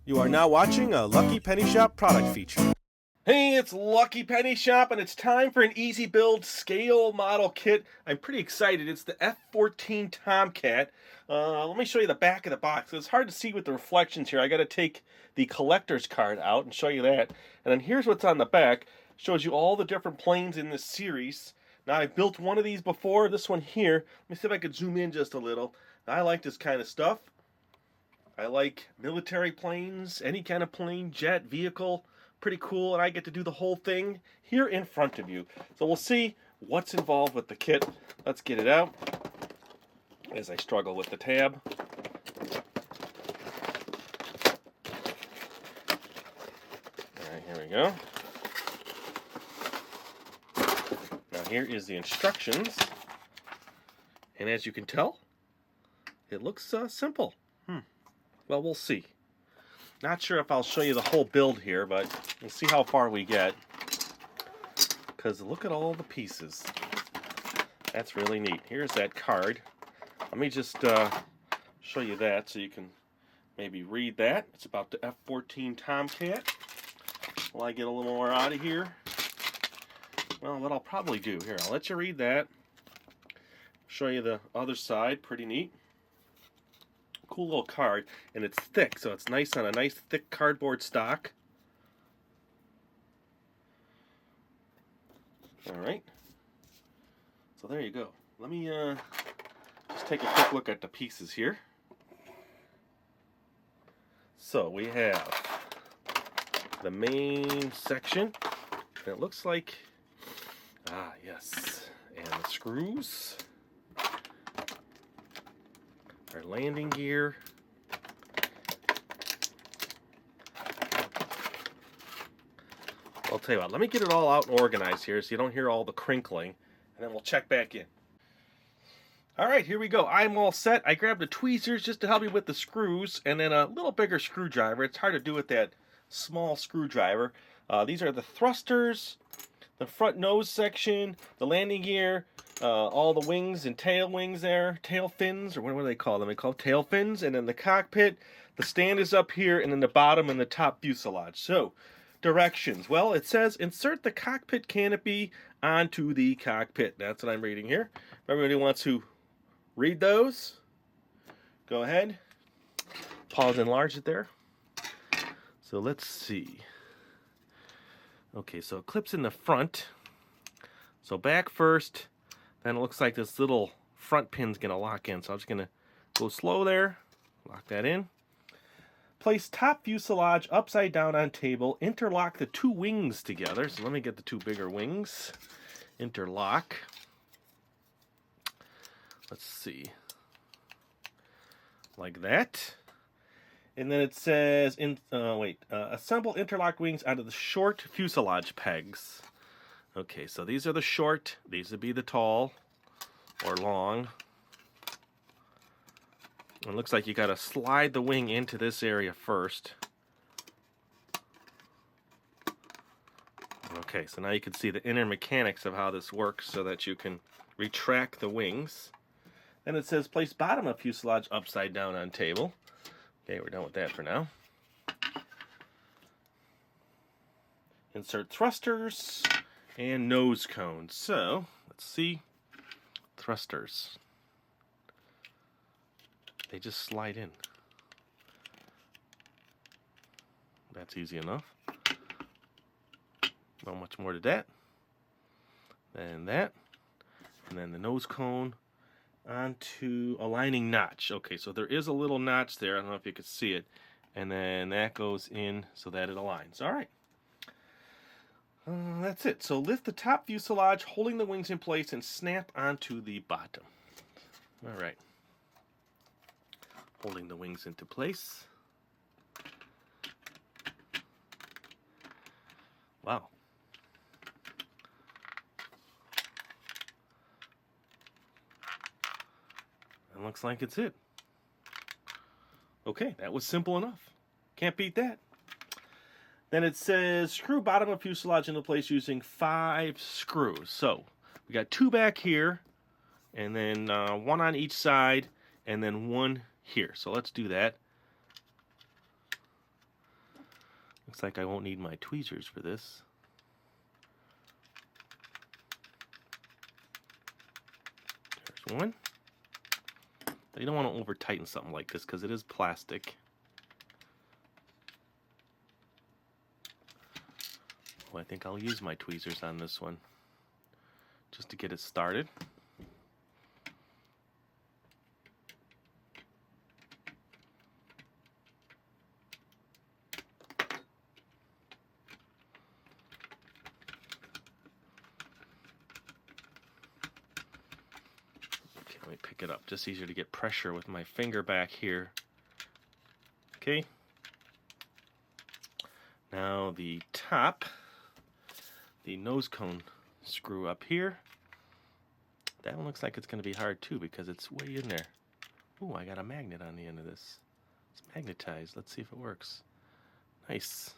You are now watching a Lucky Penny Shop product feature. Hey, it's Lucky Penny Shop, and it's time for an easy build scale model kit. I'm pretty excited. It's the F-14 Tomcat. Let me show you the back of the box. It's hard to see with the reflections here. I got to take the collector's card out and show you that. And then here's what's on the back. Shows you all the different planes in this series. Now, I've built one of these before, this one here. Let me see if I could zoom in just a little. I like this kind of stuff. I like military planes, any kind of plane, jet, vehicle. Pretty cool, and I get to do the whole thing here in front of you. So we'll see what's involved with the kit. Let's get it out as I struggle with the tab. Alright, here we go. Now here is the instructions. And as you can tell, it looks simple. Well, we'll see. Not sure if I'll show you the whole build here, but we'll see how far we get. Because look at all the pieces. That's really neat. Here's that card. Let me just show you that so you can maybe read that. It's about the F-14 Tomcat. Will I get a little more out of here? Well, what I'll probably do here, I'll let you read that. Show you the other side. Pretty neat. Cool little card, and it's thick, so it's nice on a nice thick cardboard stock. Alright, so there you go. Let me just take a quick look at the pieces here. So we have the main section, and it looks like, yes, and the screws. Our landing gear. I'll tell you what, let me get it all out and organized here so you don't hear all the crinkling, and then we'll check back in. Alright, here we go. I'm all set. I grabbed the tweezers just to help me with the screws, and then a little bigger screwdriver. It's hard to do with that small screwdriver. These are the thrusters, the front nose section, the landing gear, all the wings and tail wings there, tail fins, or what do they call them? They call tail fins, and then the cockpit. The stand is up here, and then the bottom and the top fuselage. So, directions. Well, it says insert the cockpit canopy onto the cockpit. That's what I'm reading here. If everybody wants to read those, go ahead. Pause and enlarge it there. So let's see. Okay, so it clips in the front. So back first. Then it looks like this little front pin's going to lock in. So I'm just going to go slow there. Lock that in. Place top fuselage upside down on table. Interlock the two wings together. So let me get the two bigger wings. Interlock. Let's see. Like that. And then it says, assemble interlock wings onto the short fuselage pegs. Okay, so these are the short. These would be the tall or long. It looks like you got to slide the wing into this area first. Okay, so now you can see the inner mechanics of how this works so that you can retract the wings. Then it says place bottom of fuselage upside down on table. Okay, we're done with that for now. Insert thrusters and nose cones. So, let's see. Thrusters. They just slide in. That's easy enough. Not much more to that. Then that. And then the nose cone onto a lining notch. Okay, so there is a little notch there. I don't know if you can see it. And then that goes in so that it aligns. All right. That's it. So lift the top fuselage, holding the wings in place, and snap onto the bottom. All right. Holding the wings into place. Wow. And looks like it's it. Okay, that was simple enough. Can't beat that. Then it says screw bottom of fuselage into place using 5 screws. So we got 2 back here, and then 1 on each side, and then 1 here. So let's do that. Looks like I won't need my tweezers for this. There's one. You don't want to over tighten something like this because it is plastic. Well, I think I'll use my tweezers on this one just to get it started. Let me pick it up. Just easier to get pressure with my finger back here. Okay. Now the top, the nose cone screw up here. That one looks like it's going to be hard too because it's way in there. Ooh, I got a magnet on the end of this. It's magnetized. Let's see if it works. Nice.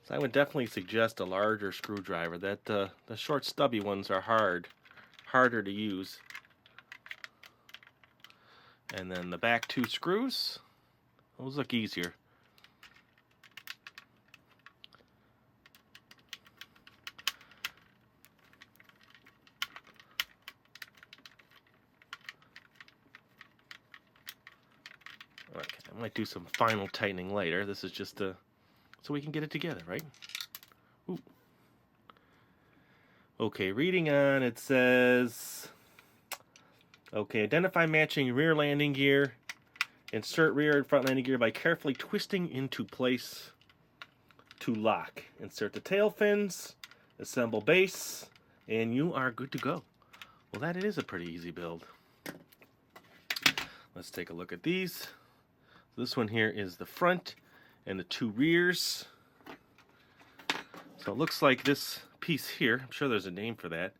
So I would definitely suggest a larger screwdriver. That the short stubby ones are harder to use. And then the back two screws, those look easier. Okay, I might do some final tightening later. This is just so we can get it together, right? Ooh. Okay, reading on, it says, okay, identify matching rear landing gear. Insert rear and front landing gear by carefully twisting into place to lock. Insert the tail fins, assemble base, and you are good to go. Well, that is a pretty easy build. Let's take a look at these. This one here is the front and the two rears. So it looks like this piece here, I'm sure there's a name for that,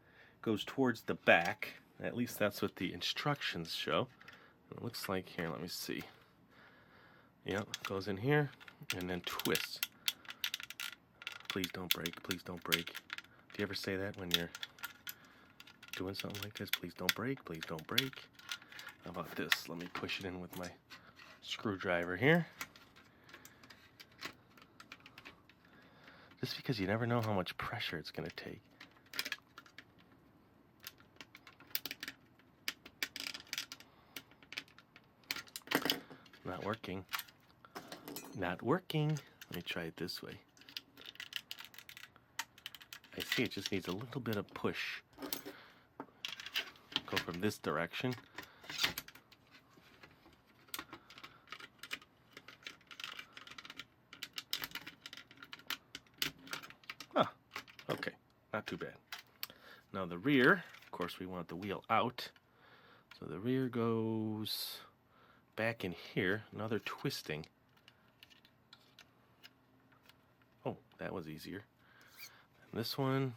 goes towards the back. At least that's what the instructions show. It looks like here, let me see. Yep, goes in here and then twists. Please don't break, please don't break. Do you ever say that when you're doing something like this? Please don't break, please don't break. How about this? Let me push it in with my screwdriver here. Just because you never know how much pressure it's going to take. Not working. Not working. Let me try it this way. I see it just needs a little bit of push. Go from this direction. Ah, okay. Not too bad. Now the rear, of course we want the wheel out. So the rear goes back in here, another twisting. Oh, that was easier. And this one,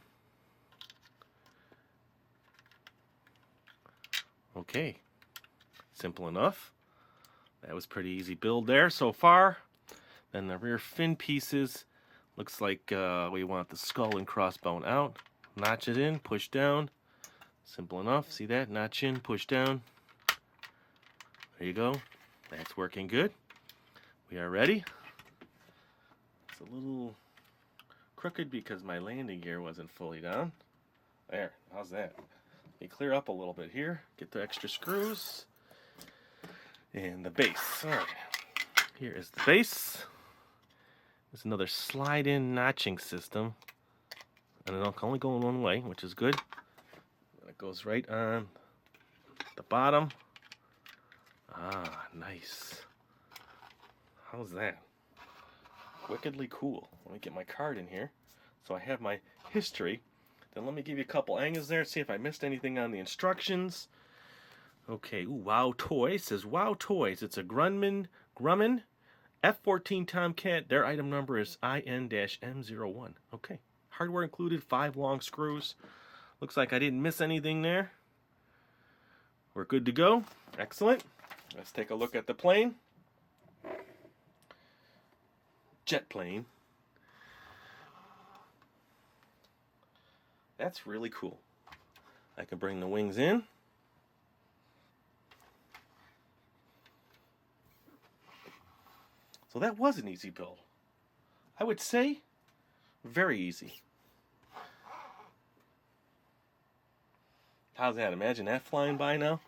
okay, simple enough. That was pretty easy build there so far. Then the rear fin pieces, looks like we want the skull and crossbone out. Notch it in, push down. Simple enough. See that? Notch in, push down. There you go. That's working good. We are ready. It's a little crooked because my landing gear wasn't fully down. There. How's that? Let me clear up a little bit here. Get the extra screws. And the base. All right. Here is the base. There's another slide-in notching system. And it'll only go in one way, which is good. It goes right on the bottom. Ah, nice. How's that? Wickedly cool. Let me get my card in here. So I have my history. Then let me give you a couple angles there, see if I missed anything on the instructions. Okay, ooh, Wow Toyz says Wow Toyz. It's a Grumman F-14 Tomcat. Their item number is IN-M01. Okay, hardware included, 5 long screws. Looks like I didn't miss anything there. We're good to go. Excellent. Let's take a look at the plane. Jet plane. That's really cool. I can bring the wings in. So that was an easy build. I would say very easy. How's that? Imagine that flying by now.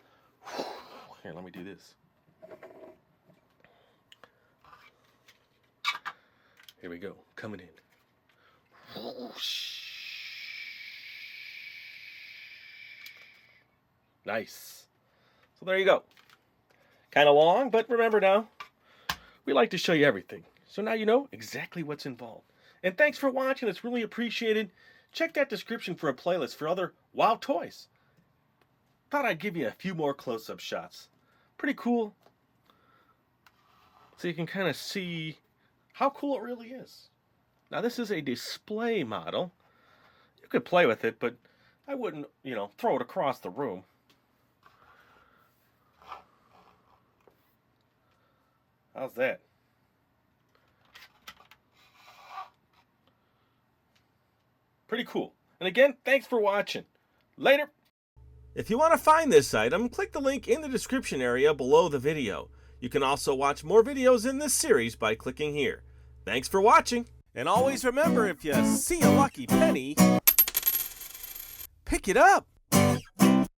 Here, let me do this. Here we go, coming in. Nice. So there you go. Kind of long, but remember now, we like to show you everything. So now you know exactly what's involved. And thanks for watching. It's really appreciated. Check that description for a playlist for other wow toys. Thought I'd give you a few more close-up shots. Pretty cool. So you can kind of see how cool it really is. Now this is a display model. You could play with it, but I wouldn't, throw it across the room. How's that? Pretty cool. And again, thanks for watching. Later. If you want to find this item, click the link in the description area below the video. You can also watch more videos in this series by clicking here. Thanks for watching. And always remember, if you see a lucky penny, pick it up.